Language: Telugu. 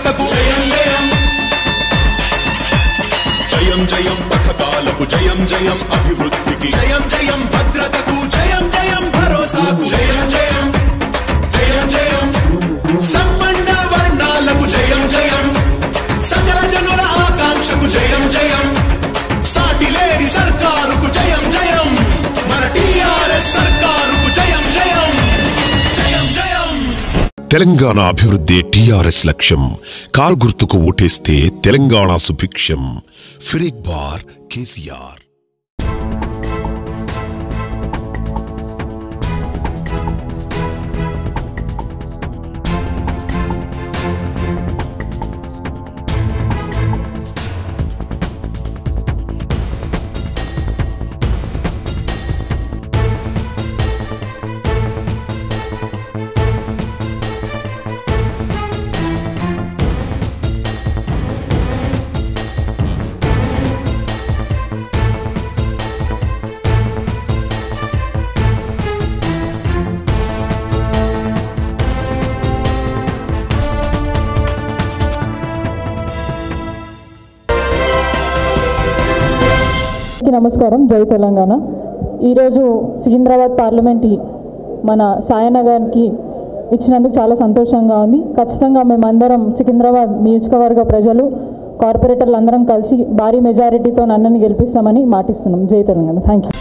ఐక్యతకు జయం జయం జయం జయం పథకాలకు జయం జయం అభివృద్ధికి జయం జయం భద్రతకు జయం జయం భరోసాకు జయం జయం జయం జయం సంపన్న వర్ణాలకు జయం జయం సకల జనుల ఆకాంక్షకు జయం జయం సాటి లేని సర్కారుకు జయం జయం మన టీఆర్ఎస్ సర్కారుకు జయం జయం జయం జయం. తెలంగాణ అభివృద్ధి టీఆర్ఎస్ లక్ష్యం. కారు గుర్తుకు ఓటేస్తే తెలంగాణ సుభిక్షం. ఫిర్ ఎక్ బార్ కేసీఆర్. నమస్కారం. జై తెలంగాణ. ఈరోజు సికింద్రాబాద్ పార్లమెంట్ మన సాయనగర్కి ఇచ్చినందుకు చాలా సంతోషంగా ఉంది. ఖచ్చితంగా మేమందరం సికింద్రాబాద్ నియోజకవర్గ ప్రజలు కార్పొరేటర్లు అందరం కలిసి భారీ మెజారిటీతో నన్నని గెలిపిస్తామని మాటిస్తున్నాం. జై తెలంగాణ. Thank you.